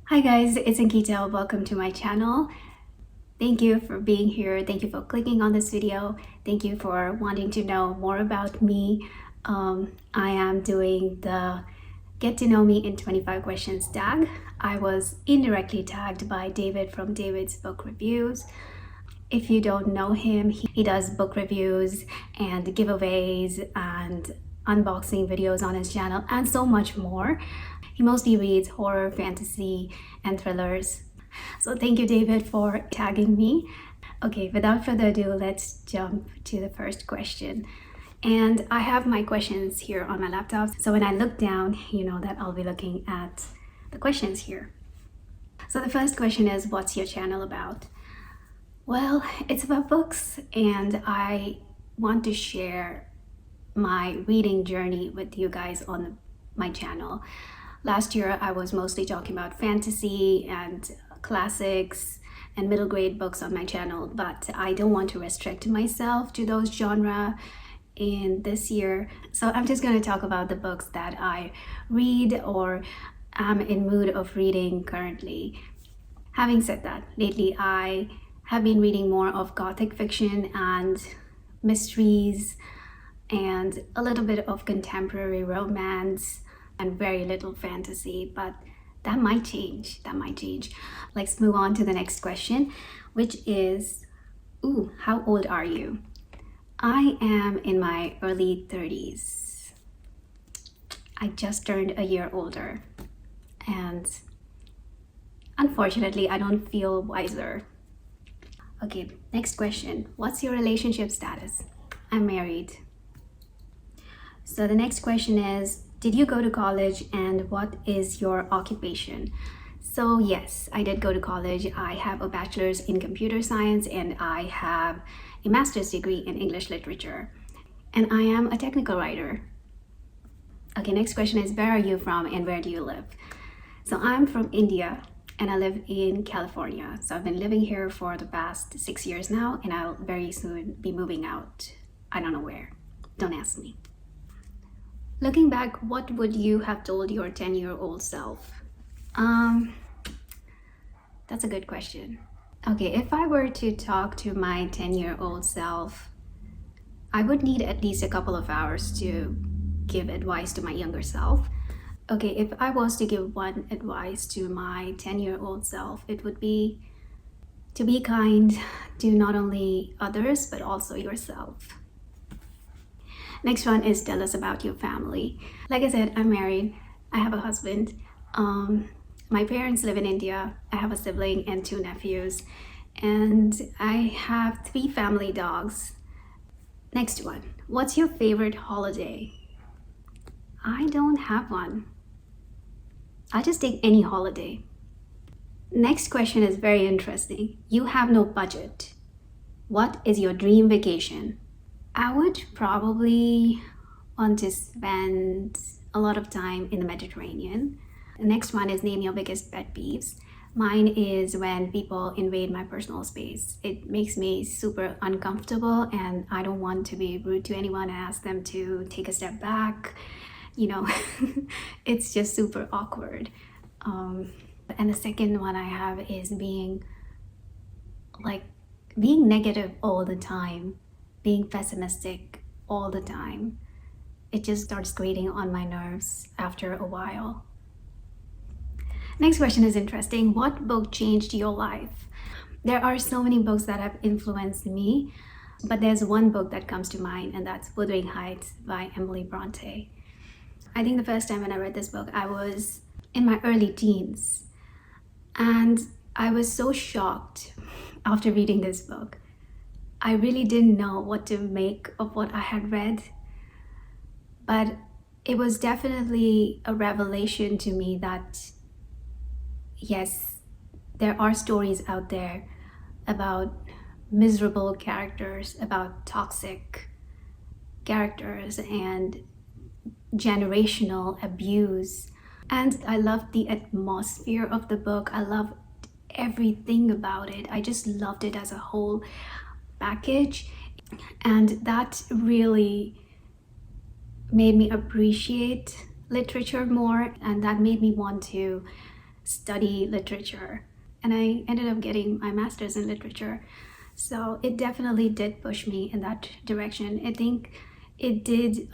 Hi guys, it's Ankita. Welcome to my channel. Thank you for being here. Thank you for clicking on this video. Thank you for wanting to know more about me. I am doing the Get to Know Me in 25 Questions tag. I was indirectly tagged by David from David's Book Reviews. If you don't know him, he does book reviews and giveaways and unboxing videos on his channel and so much more. He mostly reads horror, fantasy, and thrillers. So thank you, David, for tagging me. Okay, without further ado, let's jump to the first question. And I have my questions here on my laptop. So when I look down, you know that I'll be looking at the questions here. So the first question is, what's your channel about? Well, it's about books, and I want to share my reading journey with you guys on my channel. Last year, I was mostly talking about fantasy and classics and middle grade books on my channel, but I don't want to restrict myself to those genre in this year. So I'm just going to talk about the books that I read or am in mood of reading currently. Having said that, lately I have been reading more of gothic fiction and mysteries and a little bit of contemporary romance and very little fantasy, but that might change. Let's move on to the next question, which is, how old are you? I am in my early 30s. I just turned a year older, and unfortunately, I don't feel wiser. Okay, next question. What's your relationship status? I'm married. So the next question is, did you go to college and what is your occupation? So yes, I did go to college. I have a bachelor's in computer science and I have a master's degree in English literature. And I am a technical writer. Okay, next question is, where are you from and where do you live? So I'm from India and I live in California. So I've been living here for the past 6 years now, and I'll very soon be moving out. I don't know where. Don't ask me. Looking back, what would you have told your 10-year-old self? That's a good question. Okay, if I were to talk to my 10-year-old self, I would need at least a couple of hours to give advice to my younger self. Okay, if I was to give one advice to my 10-year-old self, it would be to be kind to not only others, but also yourself. Next one is, tell us about your family. Like I said, I'm married. I have a husband. My parents live in India. I have a sibling and 2 nephews. And I have 3 family dogs. Next one, what's your favorite holiday? I don't have one. I'll just take any holiday. Next question is very interesting. You have no budget. What is your dream vacation? I would probably want to spend a lot of time in the Mediterranean. The next one is, name your biggest pet peeves. Mine is when people invade my personal space. It makes me super uncomfortable and I don't want to be rude to anyone and ask them to take a step back. You know, it's just super awkward. And the second one I have is being negative all the time, being pessimistic all the time. It just starts grating on my nerves after a while. Next question is interesting. What book changed your life? There are so many books that have influenced me, but there's one book that comes to mind, and that's Wuthering Heights by Emily Bronte. I think the first time when I read this book, I was in my early teens, and I was so shocked after reading this book. I really didn't know what to make of what I had read, but it was definitely a revelation to me that yes, there are stories out there about miserable characters, about toxic characters and generational abuse. And I loved the atmosphere of the book. I loved everything about it. I just loved it as a whole package, and that really made me appreciate literature more, and that made me want to study literature, and I ended up getting my master's in literature. So it definitely did push me in that direction. I think it did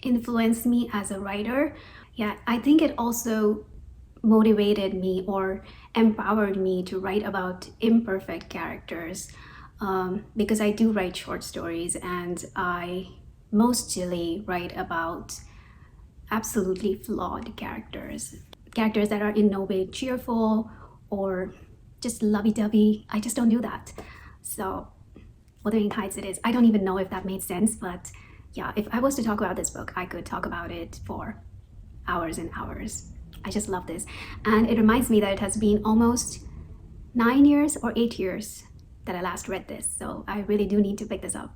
influence me as a writer. Yeah, I think it also motivated me or empowered me to write about imperfect characters, because I do write short stories and I mostly write about absolutely flawed characters, characters that are in no way cheerful or just lovey-dovey. I just don't do that. So Wuthering Heights it is. I don't even know if that made sense, but yeah, if I was to talk about this book, I could talk about it for hours and hours. I just love this. And it reminds me that it has been almost 9 years or 8 years that I last read this. So I really do need to pick this up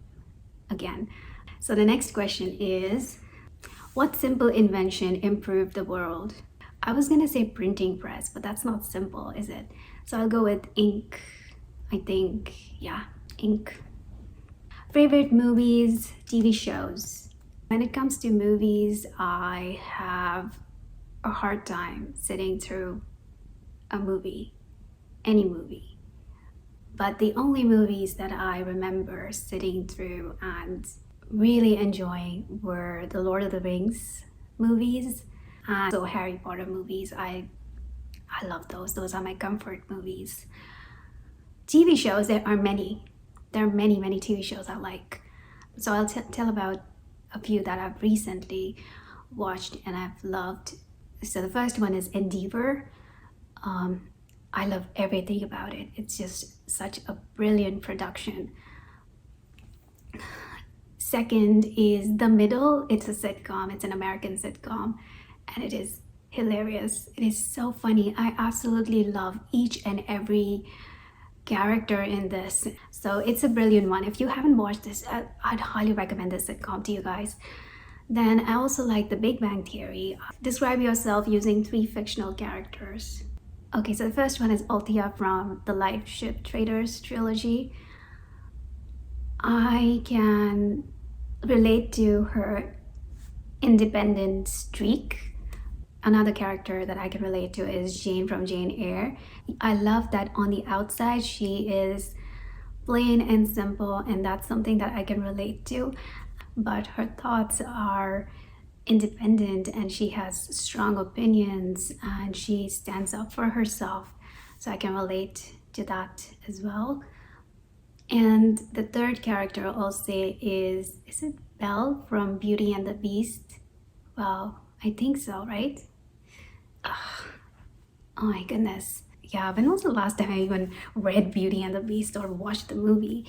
again. So the next question is, what simple invention improved the world? I was gonna say printing press, but that's not simple, is it? So I'll go with ink. I think, yeah, ink. Favorite movies, TV shows. When it comes to movies, I have a hard time sitting through a movie, any movie. But the only movies that I remember sitting through and really enjoying were the Lord of the Rings movies and so Harry Potter movies. I love those. Those are my comfort movies. TV shows, there are many. There are many, many TV shows I like. So I'll tell about a few that I've recently watched and I've loved. So the first one is Endeavor. I love everything about it. It's just such a brilliant production. Second is The Middle. It's a sitcom. It's an American sitcom, and it is hilarious. It is so funny. I absolutely love each and every character in this. So it's a brilliant one. If you haven't watched this, I'd highly recommend this sitcom to you guys. Then I also like The Big Bang Theory. Describe yourself using 3 fictional characters. Okay, so the first one is Althea from the Life Ship Traders trilogy. I can relate to her independent streak. Another character that I can relate to is Jane from Jane Eyre. I love that on the outside she is plain and simple, and that's something that I can relate to. But her thoughts are independent and she has strong opinions and she stands up for herself. So I can relate to that as well. And the third character I'll say is it Belle from Beauty and the Beast? Well, I think so, right? Ugh. Oh my goodness. Yeah, when was the last time I even read Beauty and the Beast or watched the movie?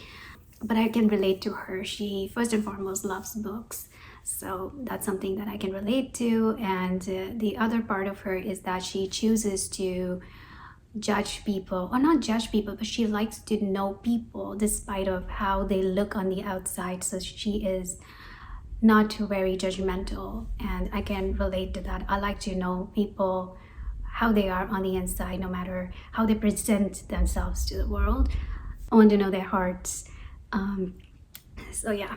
But I can relate to her. She first and foremost loves books. So that's something that I can relate to. And the other part of her is that she chooses to judge people, or not judge people, but she likes to know people despite of how they look on the outside. So she is not very judgmental, and I can relate to that. I like to know people, how they are on the inside, no matter how they present themselves to the world. I want to know their hearts. So yeah,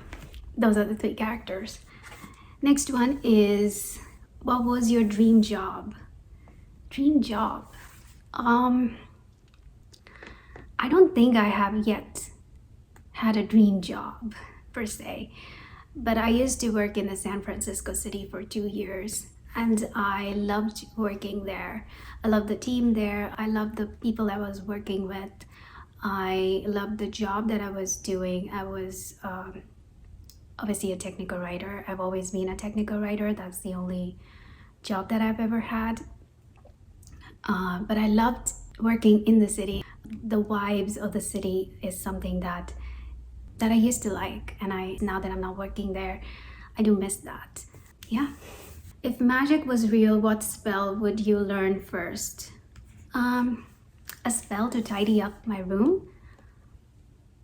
those are the 3 characters. Next one is, what was your dream job? Dream job. I don't think I have yet had a dream job per se, but I used to work in the San Francisco city for 2 years and I loved working there. I loved the team there. I loved the people I was working with. I loved the job that I was doing. I was obviously a technical writer. I've always been a technical writer. That's the only job that I've ever had. But I loved working in the city. The vibes of the city is something that I used to like, and now that I'm not working there, I do miss that. Yeah. If magic was real, what spell would you learn first? A spell to tidy up my room?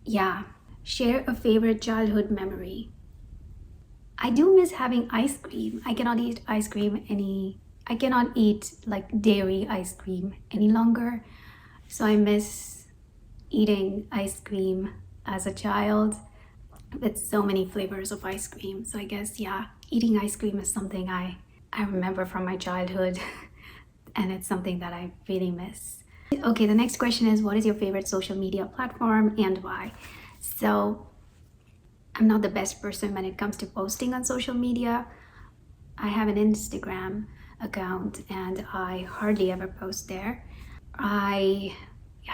Yeah. Share a favorite childhood memory. I do miss having ice cream. I cannot eat ice cream I cannot eat like dairy ice cream any longer. So I miss eating ice cream as a child with so many flavors of ice cream. So I guess, yeah, eating ice cream is something I remember from my childhood. and it's something that I really miss. Okay, the next question is, what is your favorite social media platform and why? So I'm not the best person when it comes to posting on social media. I have an Instagram account and I hardly ever post there. I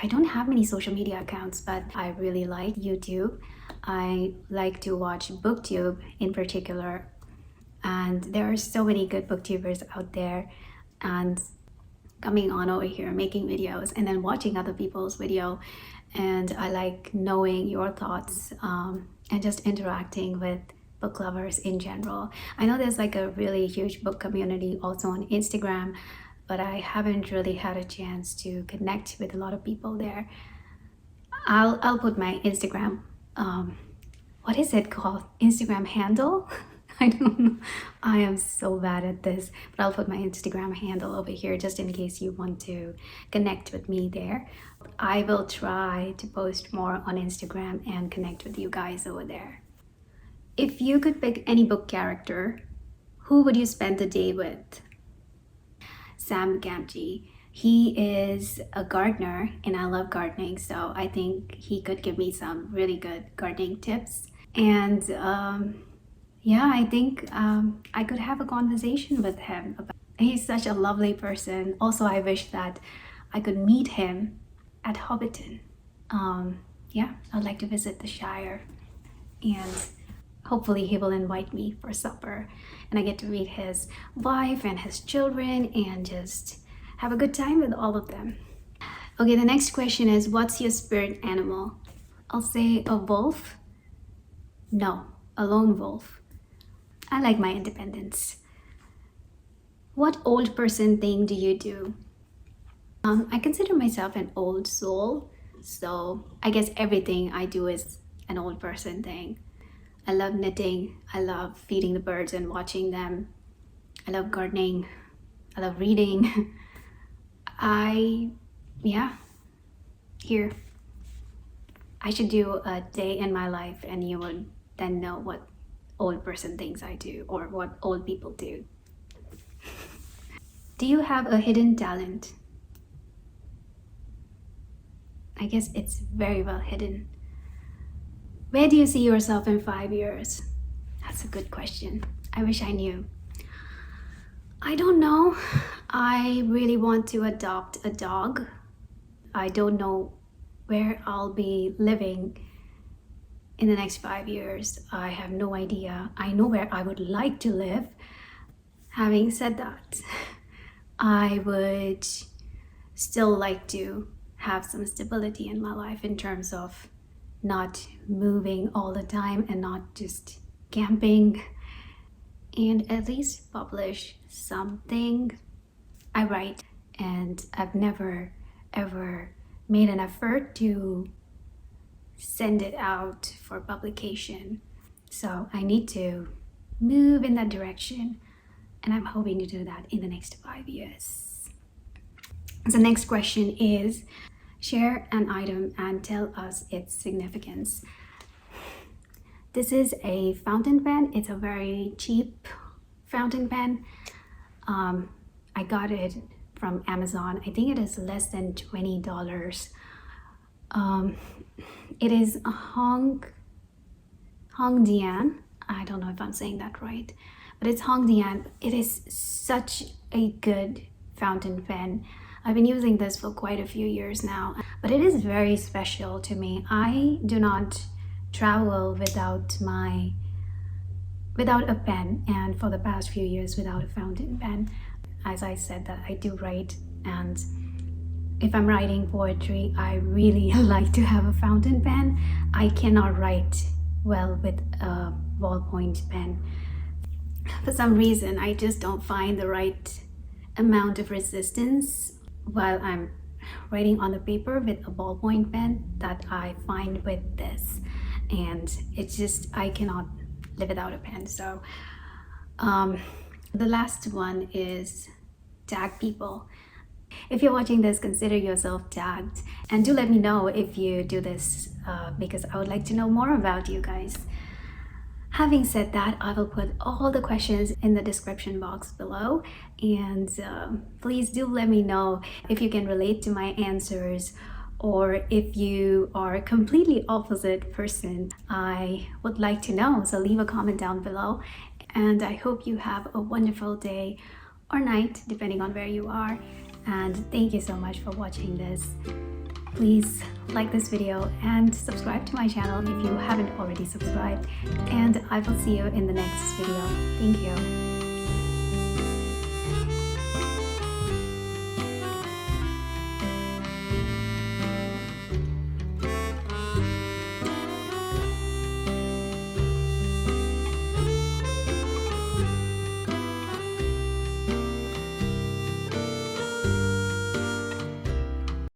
don't have many social media accounts, but I really like YouTube. I like to watch BookTube in particular, and there are so many good booktubers out there, and coming on over here making videos and then watching other people's video, and I like knowing your thoughts and just interacting with book lovers in general. I know there's like a really huge book community also on Instagram, but I haven't really had a chance to connect with a lot of people there. I'll put my Instagram what is it called? Instagram handle? I don't know. I am so bad at this, but I'll put my Instagram handle over here just in case you want to connect with me there. I will try to post more on Instagram and connect with you guys over there. If you could pick any book character, who would you spend the day with? Sam Gamgee. He is a gardener and I love gardening, so I think he could give me some really good gardening tips. And yeah, I think I could have a conversation with him. He's such a lovely person. Also, I wish that I could meet him at Hobbiton. Yeah, I'd like to visit the Shire, and hopefully he will invite me for supper and I get to meet his wife and his children and just have a good time with all of them. Okay, the next question is, what's your spirit animal? I'll say a wolf. No, a lone wolf. I like my independence. What old person thing do you do? I consider myself an old soul, so I guess everything I do is an old person thing. I love knitting, I love feeding the birds and watching them. I love gardening, I love reading. Here. I should do a day in my life and you would then know what old person things I do or what old people do. Do you have a hidden talent? I guess it's very well hidden. Where do you see yourself in 5 years? That's a good question. I wish I knew. I don't know. I really want to adopt a dog. I don't know where I'll be living in the next 5 years. I have no idea. I know where I would like to live. Having said that, I would still like to have some stability in my life in terms of not moving all the time and not just camping, and at least publish something I write. And I've never ever made an effort to send it out for publication, so I need to move in that direction, and I'm hoping to do that in the next 5 years. The next question is, share an item and tell us its significance. This is a fountain pen. It's a very cheap fountain pen. I got it from Amazon. I think it is less than $20. It is a Hongdian. I don't know if I'm saying that right, but it's Hongdian. It is such a good fountain pen. I've been using this for quite a few years now, but it is very special to me. I do not travel without a pen, and for the past few years without a fountain pen. As I said, that I do write, and if I'm writing poetry, I really like to have a fountain pen. I cannot write well with a ballpoint pen. For some reason, I just don't find the right amount of resistance while I'm writing on the paper with a ballpoint pen that I find with this, and it's just, I cannot live without a pen. So the last one is tag people. If you're watching this, consider yourself tagged, and do let me know if you do this because I would like to know more about you guys. Having said that, I will put all the questions in the description box below, and please do let me know if you can relate to my answers, or if you are a completely opposite person. I would like to know, so leave a comment down below. And I hope you have a wonderful day or night, depending on where you are. And thank you so much for watching this. Please like this video and subscribe to my channel if you haven't already subscribed. And I will see you in the next video. Thank you.